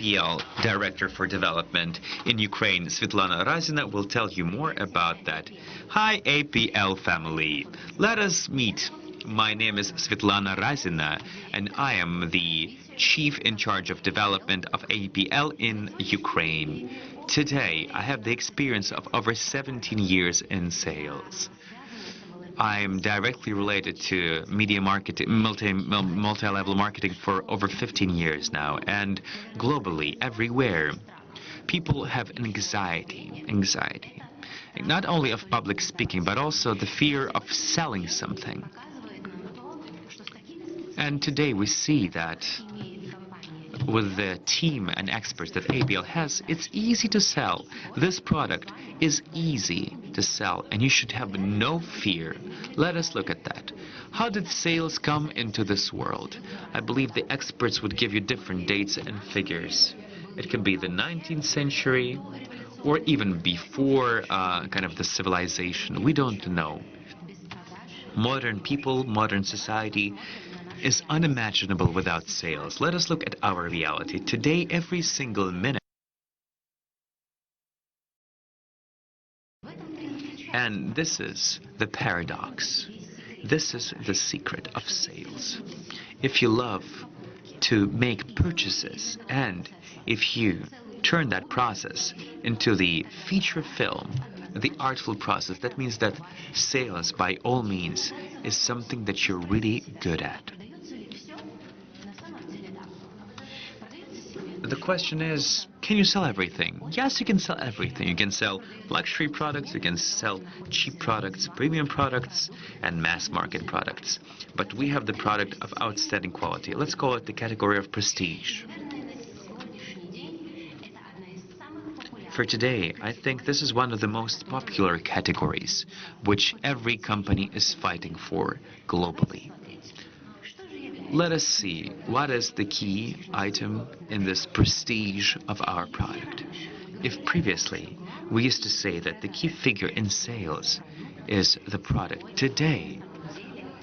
APL Director for Development in Ukraine, Svetlana Razina, will tell you more about that. Hi, APL family. Let us meet. My name is Svetlana Razina, and I am the Chief in charge of development of APL in Ukraine. Today, I have the experience of over 17 years in sales. I'm directly related to media marketing, multi-level marketing for over 15 years now, and globally, everywhere, people have anxiety, not only of public speaking, but also the fear of selling something. And today we see that with the team and experts that APL has, it's easy to sell. This product is easy to sell, and you should have no fear. Let us look at that. How did sales come into this world? I believe the experts would give you different dates and figures. It could be the 19th century, or even before kind of the civilization. We don't know. Modern people, modern society is unimaginable without sales. Let us look at our reality. Today, every single minute. And this is the paradox. This is the secret of sales. If you love to make purchases, and if you turn that process into the feature film, the artful process, that means that sales, by all means, is something that you're really good at. The question is, can you sell everything? Yes, you can sell everything. You can sell luxury products, you can sell cheap products, premium products, and mass market products. But we have the product of outstanding quality. Let's call it the category of prestige. For today, I think this is one of the most popular categories, which every company is fighting for globally. Let us see what is the key item in this prestige of our product. If previously we used to say that the key figure in sales is the product, today,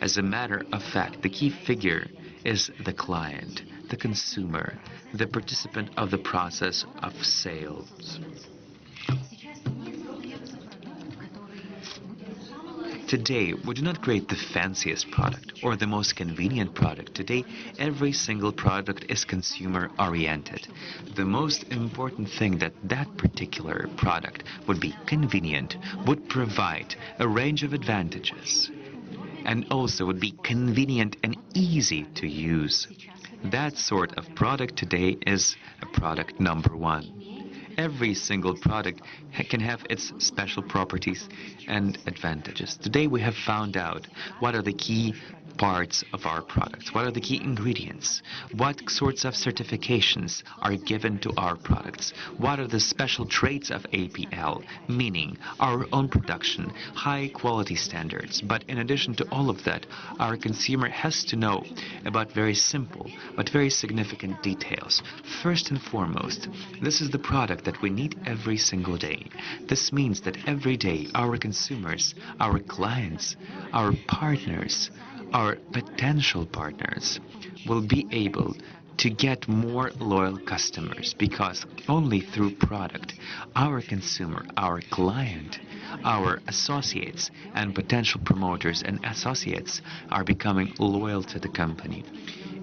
as a matter of fact, the key figure is the client, the consumer, the participant of the process of sales. Today, we do not create the fanciest product or the most convenient product. Today, every single product is consumer-oriented. The most important thing that particular product would be convenient, would provide a range of advantages, and also would be convenient and easy to use. That sort of product today is a product number one. Every single product can have its special properties and advantages. Today we have found out what are the key parts of our products, what are the key ingredients, what sorts of certifications are given to our products, what are the special traits of APL, meaning our own production, high quality standards. But in addition to all of that, our consumer has to know about very simple but very significant details. First and foremost, this is the product that we need every single day. This means that every day our consumers, our clients, our partners, our potential partners will be able to get more loyal customers, because only through product our consumer, our client, our associates and potential promoters and associates are becoming loyal to the company.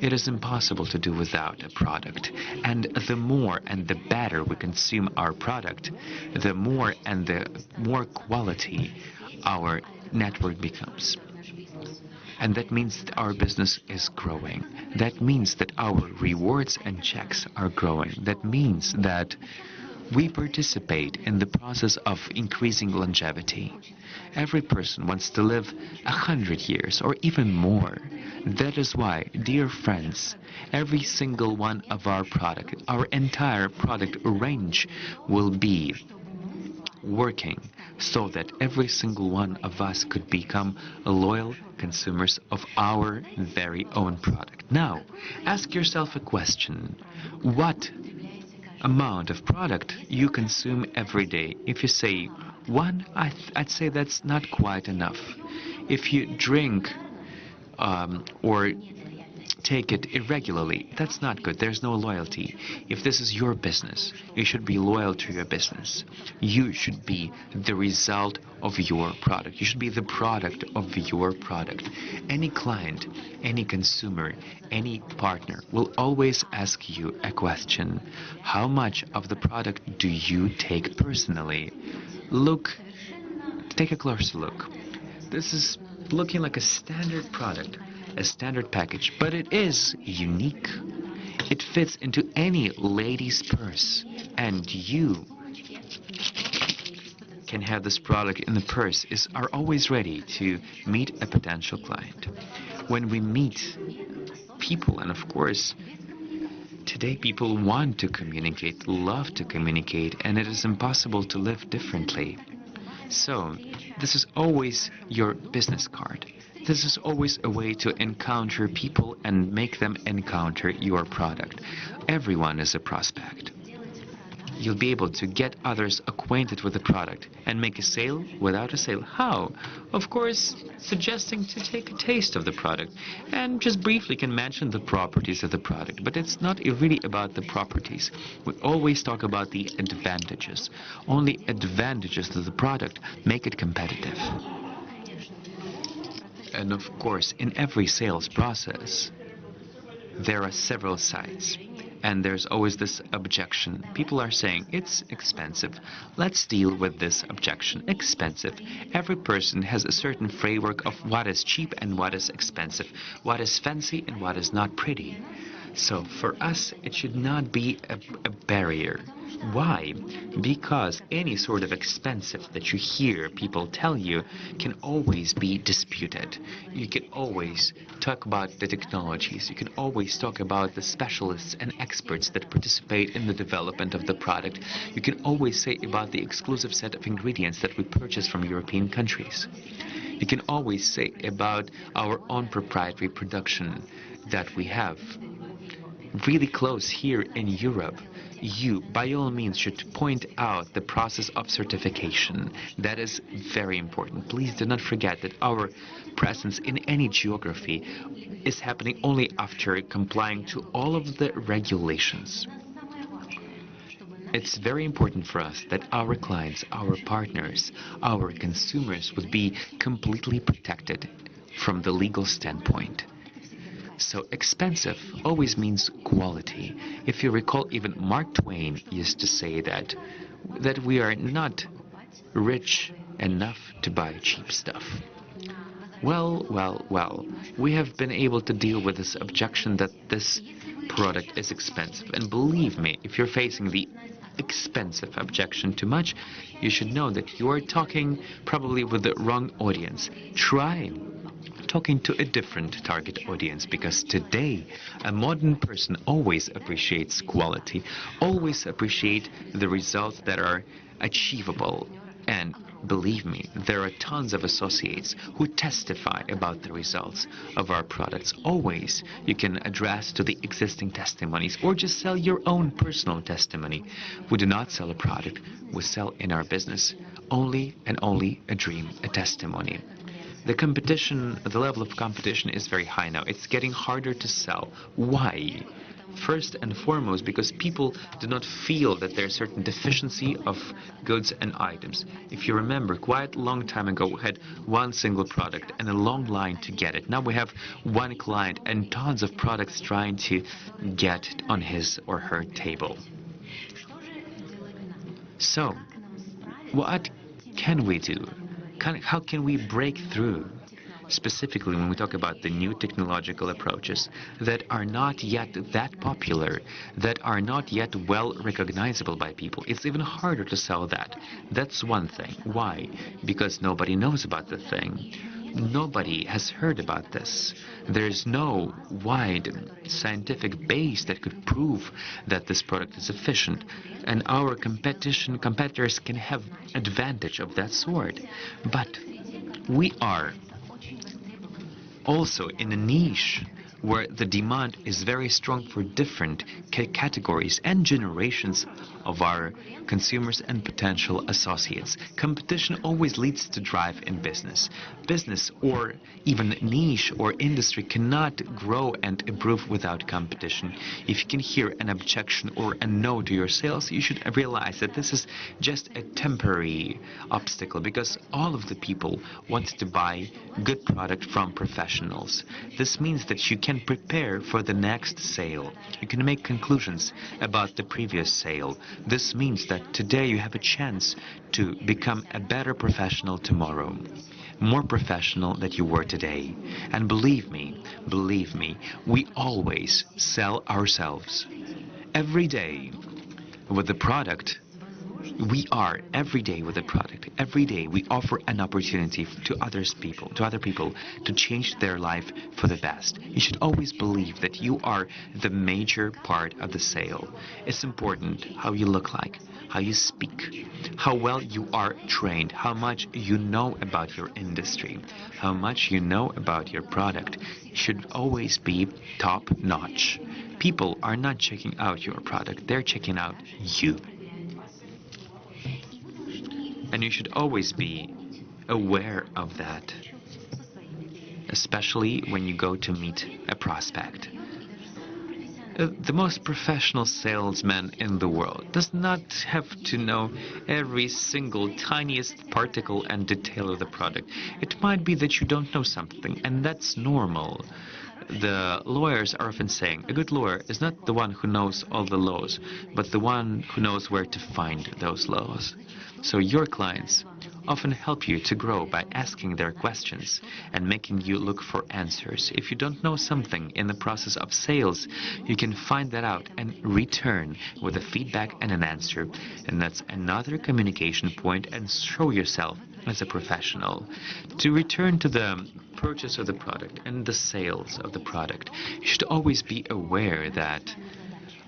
It is impossible to do without a product, and the more and the better we consume our product, the more and the more quality our network becomes. And that means that our business is growing. That means that our rewards and checks are growing. That means that we participate in the process of increasing longevity. Every person wants to live 100 years or even more. That is why, dear friends, every single one of our product, our entire product range will be working so that every single one of us could become loyal consumers of our very own product. Now, ask yourself a question. What amount of product you consume every day? If you say one, I'd say that's not quite enough. If you drink or take it irregularly, that's not good. There's no loyalty. If this is your business, you should be loyal to your business. You should be the result of your product. You should be the product of your product. Any client, any consumer, any partner will always ask you a question. How much of the product do you take personally? Take a closer look. This is looking like a standard product, a standard package, but it is unique. It fits into any lady's purse, and you can have this product in the purse, are always ready to meet a potential client. When we meet people, and of course, today people want to communicate, love to communicate, and it is impossible to live differently. So, this is always your business card. This is always a way to encounter people and make them encounter your product. Everyone is a prospect. You'll be able to get others acquainted with the product and make a sale without a sale. How? Of course, suggesting to take a taste of the product and just briefly can mention the properties of the product. But it's not really about the properties. We always talk about the advantages. Only advantages to the product make it competitive. And of course, in every sales process, there are several sides. And there's always this objection. People are saying, it's expensive. Let's deal with this objection. Expensive. Every person has a certain framework of what is cheap and what is expensive, what is fancy and what is not pretty. So for us, it should not be a barrier. Why? Because any sort of expensive that you hear people tell you can always be disputed. You can always talk about the technologies. You can always talk about the specialists and experts that participate in the development of the product. You can always say about the exclusive set of ingredients that we purchase from European countries. You can always say about our own proprietary production that we have really close here in Europe. You, by all means, should point out the process of certification. That is very important. Please do not forget that our presence in any geography is happening only after complying to all of the regulations. It's very important for us that our clients, our partners, our consumers would be completely protected from the legal standpoint. So expensive always means quality. If you recall, even Mark Twain used to say that we are not rich enough to buy cheap stuff. Well, we have been able to deal with this objection that this product is expensive. And believe me, if you're facing the expensive objection too much, you should know that you're talking probably with the wrong audience. Try talking to a different target audience, because today a modern person always appreciates quality, always appreciate the results that are achievable. And believe me, there are tons of associates who testify about the results of our products. Always you can address to the existing testimonies or just sell your own personal testimony. We do not sell a product, we sell in our business only and only a dream, a testimony. The competition, the level of competition is very high now. It's getting harder to sell. Why? First and foremost, because people do not feel that there's certain deficiency of goods and items. If you remember, quite a long time ago, we had one single product and a long line to get it. Now we have one client and tons of products trying to get it on his or her table. So, what can we do? How can we break through, specifically when we talk about the new technological approaches that are not yet that popular, that are not yet well recognizable by people? It's even harder to sell that. That's one thing. Why? Because nobody knows about the thing. Nobody has heard about this. There's no wide scientific base that could prove that this product is efficient, and our competitors can have advantage of that sort. But we are also in a niche where the demand is very strong for different categories and generations of our consumers and potential associates. Competition always leads to drive in business. Business or even niche or industry cannot grow and improve without competition. If you can hear an objection or a no to your sales, you should realize that this is just a temporary obstacle, because all of the people want to buy good product from professionals. This means that you can prepare for the next sale. You can make conclusions about the previous sale. This means that today you have a chance to become a better professional tomorrow, more professional than you were today. And believe me, we always sell ourselves. Every day with the product, we are every day with a product. Every day we offer an opportunity to other people to change their life for the best. You should always believe that you are the major part of the sale. It's important how you look like, how you speak, how well you are trained, how much you know about your industry, how much you know about your product. It should always be top notch. People are not checking out your product, they're checking out you. And you should always be aware of that, especially when you go to meet a prospect. The most professional salesman in the world does not have to know every single tiniest particle and detail of the product. It might be that you don't know something, and that's normal. The lawyers are often saying, a good lawyer is not the one who knows all the laws, but the one who knows where to find those laws. So your clients often help you to grow by asking their questions and making you look for answers. If you don't know something in the process of sales, you can find that out and return with a feedback and an answer. And that's another communication point, and show yourself as a professional. To return to the purchase of the product and the sales of the product, you should always be aware that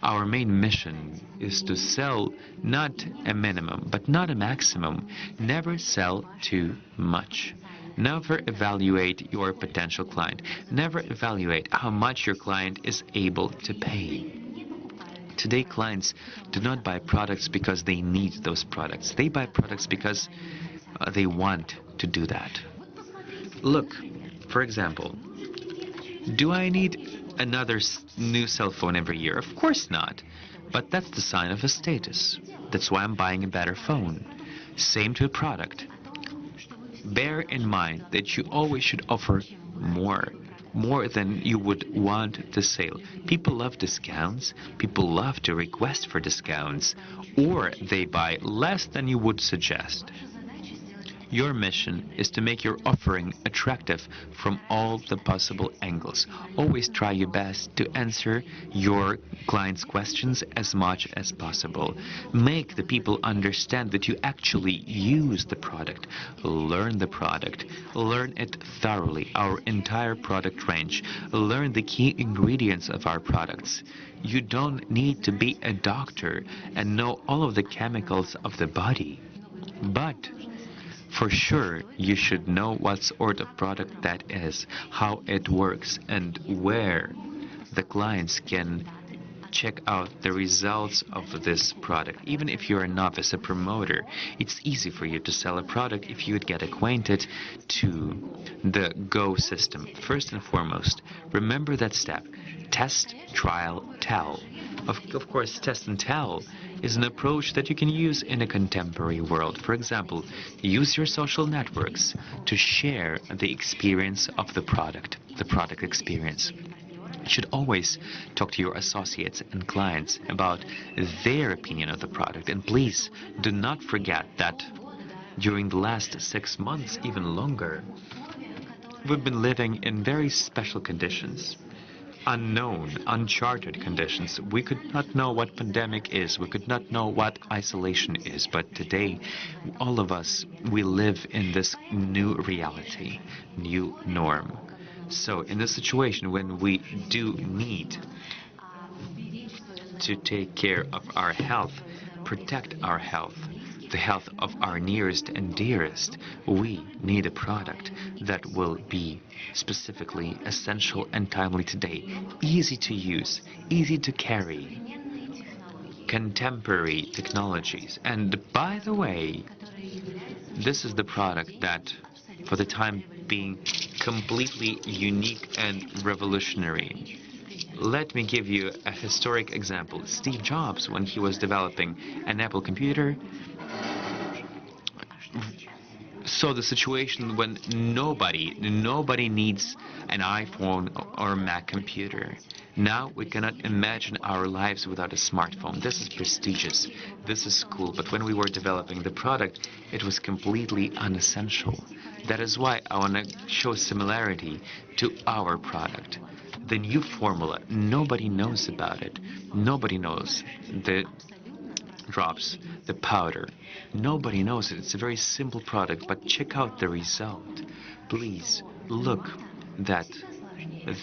our main mission is to sell not a minimum, but not a maximum. Never sell too much. Never evaluate your potential client. Never evaluate how much your client is able to pay. Today, clients do not buy products because they need those products. They buy products because they want to do that. Look, for example, do I need another new cell phone every year? Of course not. But that's the sign of a status. That's why I'm buying a better phone. Same to a product. Bear in mind that you always should offer more than you would want to sell. People love discounts. People love to request for discounts, or they buy less than you would suggest. Your mission is to make your offering attractive from all the possible angles. Always try your best to answer your clients' questions as much as possible. Make the people understand that you actually use the product. Learn the product. Learn it thoroughly, our entire product range. Learn the key ingredients of our products. You don't need to be a doctor and know all of the chemicals of the body. But for sure, you should know what sort of product that is, how it works, and where the clients can check out the results of this product. Even if you're a novice, a promoter, it's easy for you to sell a product if you would get acquainted to the GO system. First and foremost, remember that step. Test, trial, tell. Of course, test and tell is an approach that you can use in a contemporary world. For example, use your social networks to share the experience of the product experience. You should always talk to your associates and clients about their opinion of the product. And please do not forget that during the last 6 months, even longer, we've been living in very special conditions. Unknown, uncharted conditions. We could not know what pandemic is. We could not know what isolation is. But today, all of us, we live in this new reality, new norm. So in this situation, when we do need to take care of our health, protect our health, the health of our nearest and dearest, we need a product that will be specifically essential and timely today, easy to use, easy to carry, contemporary technologies. And by the way, this is the product that, for the time being, completely unique and revolutionary. Let me give you a historic example. Steve Jobs, when he was developing an Apple computer, saw the situation when nobody needs an iPhone or a Mac computer. Now we cannot imagine our lives without a smartphone. This is prestigious, this is cool, but when we were developing the product, it was completely unessential. That is why I want to show similarity to our product. The new formula, nobody knows about it. Nobody knows the drops, the powder. Nobody knows it. It's a very simple product, but check out the result. Please look that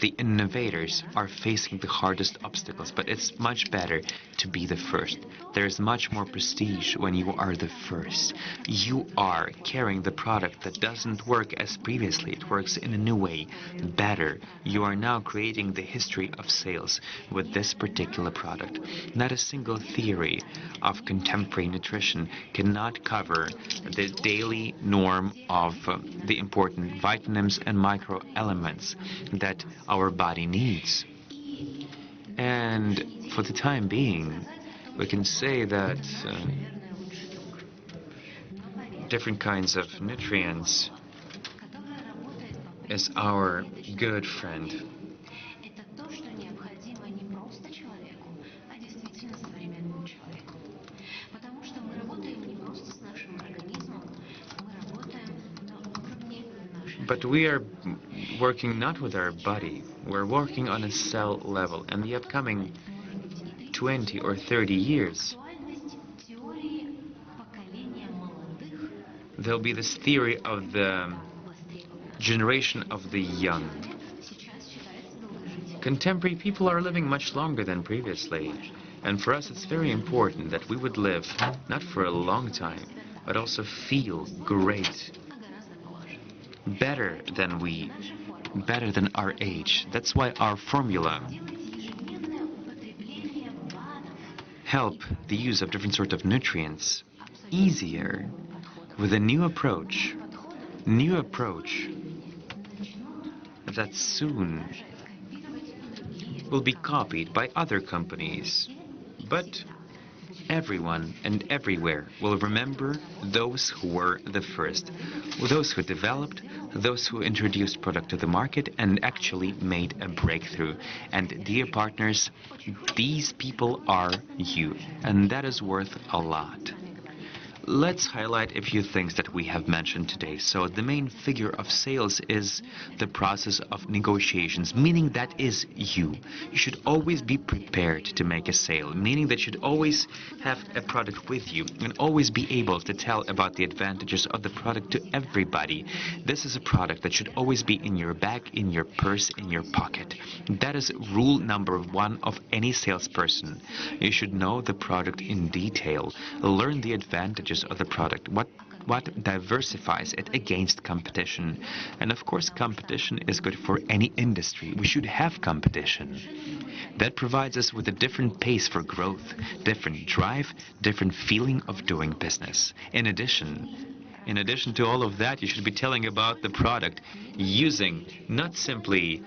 the innovators are facing the hardest obstacles, but it's much better to be the first. There's much more prestige when you are the first. You are carrying the product that doesn't work as previously. It works in a new way, better. You are now creating the history of sales with this particular product. Not a single theory of contemporary nutrition cannot cover the daily norm of the important vitamins and microelements that our body needs. And for the time being, we can say that different kinds of nutrients is our good friend. But we are working not with our body, we're working on a cell level. And the upcoming 20 or 30 years, there'll be this theory of the generation of the young. Contemporary people are living much longer than previously. And for us, it's very important that we would live not for a long time, but also feel great. Better than our age. That's why our formula help the use of different sorts of nutrients easier with a new approach that soon will be copied by other companies. But everyone and everywhere will remember those who were the first, those who developed, those who introduced product to the market and actually made a breakthrough. And dear partners, these people are you, and that is worth a lot. Let's highlight a few things that we have mentioned today. So the main figure of sales is the process of negotiations, meaning that is you. You should always be prepared to make a sale, meaning that you should always have a product with you and always be able to tell about the advantages of the product to everybody. This is a product that should always be in your bag, in your purse, in your pocket. That is rule number one of any salesperson. You should know the product in detail, learn the advantages of the product, what diversifies it against competition. And of course, competition is good for any industry. We should have competition. That provides us with a different pace for growth, different drive, different feeling of doing business. In addition to all of that, you should be telling about the product using not simply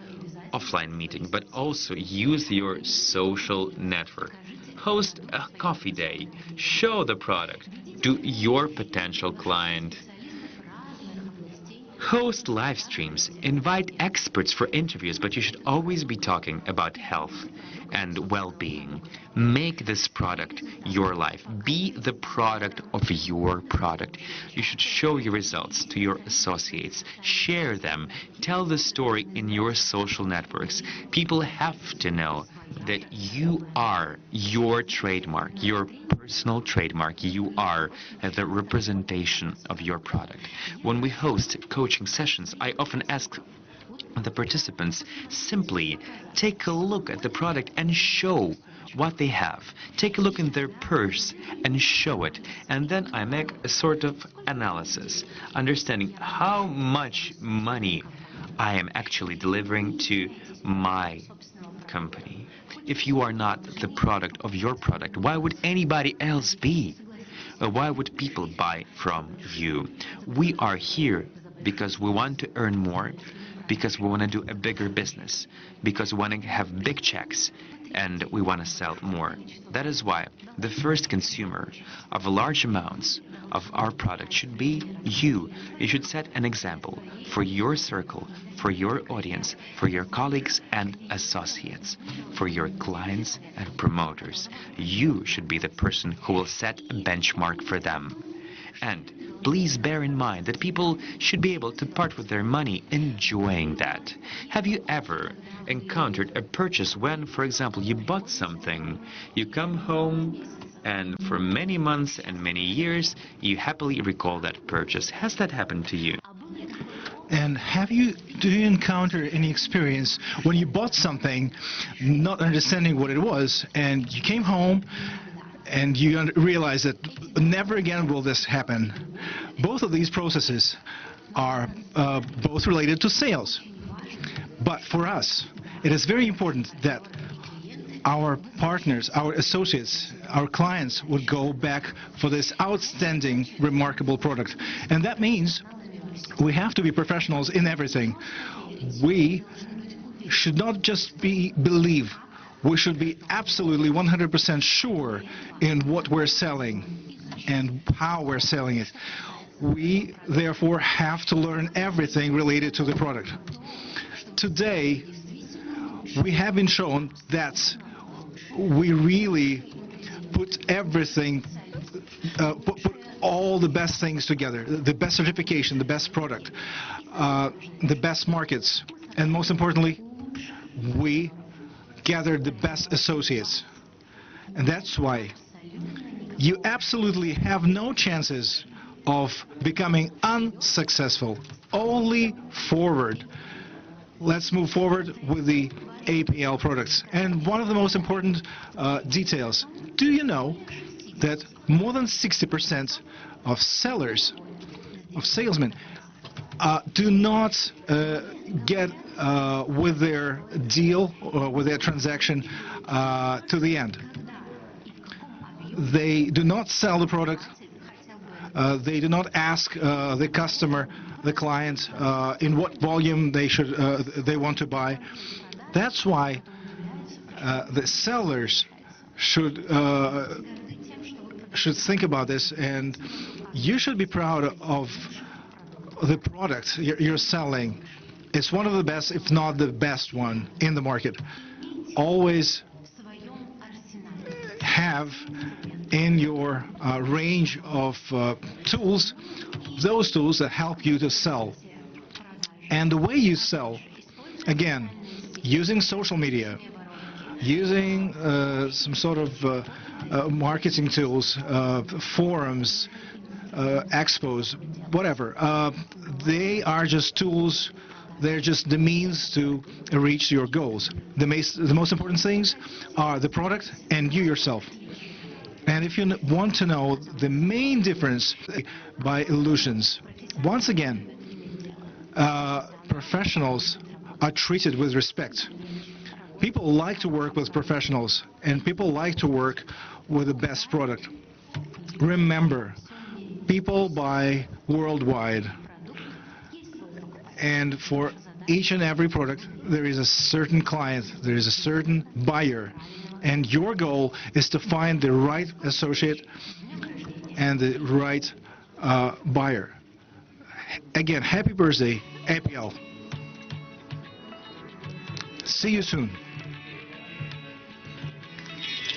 offline meeting, but also use your social network. Host a coffee day, show the product to your potential client. Host live streams, invite experts for interviews, but you should always be talking about health and well-being. Make this product your life. Be the product of your product. You should show your results to your associates. Share them. Tell the story in your social networks. People have to know that you are your trademark, your personal trademark. You are the representation of your product. When we host coaching sessions, I often ask the participants simply take a look at the product and show what they have. Take a look in their purse and show it. And then I make a sort of analysis, understanding how much money I am actually delivering to my company. If you are not the product of your product, why would anybody else be? Why would people buy from you? We are here because we want to earn more, because we want to do a bigger business, because we want to have big checks, and we want to sell more. That is why the first consumer of large amounts of our product should be you. You should set an example for your circle, for your audience, for your colleagues and associates, for your clients and promoters. You should be the person who will set a benchmark for them. And please bear in mind that people should be able to part with their money enjoying that. Have you ever encountered a purchase when, for example, you bought something, you come home, and for many months and many years, you happily recall that purchase? Has that happened to you? And do you encounter any experience when you bought something, not understanding what it was, and you came home and you realize that never again will this happen? Both of these processes are both related to sales. But for us, it is very important that our partners, our associates, our clients would go back for this outstanding, remarkable product. And that means we have to be professionals in everything. We should not just believe. We should be absolutely 100% sure in what we're selling and how we're selling it. We, therefore, have to learn everything related to the product. Today, we have been shown that we really put everything, put all the best things together, the best certification, the best product, the best markets, and most importantly, we gathered the best associates. And that's why you absolutely have no chances of becoming unsuccessful. Only forward. Let's move forward with the APL products. And one of the most important details. Do you know that more than 60% of sellers, of salesmen, do not get with their deal or with their transaction to the end? They do not sell the product. They do not ask the customer, the client, in what volume they want to buy. That's why the sellers should think about this, and you should be proud of the product you're selling. It's one of the best, if not the best one in the market. Always have in your range of tools, those tools that help you to sell. And the way you sell, again, using social media, using some sort of marketing tools, forums, expos, whatever, they are just tools. They're just the means to reach your goals. The most important things are the product and you yourself. And if you want to know the main difference by illusions, once again, professionals are treated with respect. People like to work with professionals, and people like to work with the best product. Remember, people buy worldwide. And for each and every product, there is a certain client, there is a certain buyer. And your goal is to find the right associate and the right buyer. Again, happy birthday, APL. See you soon.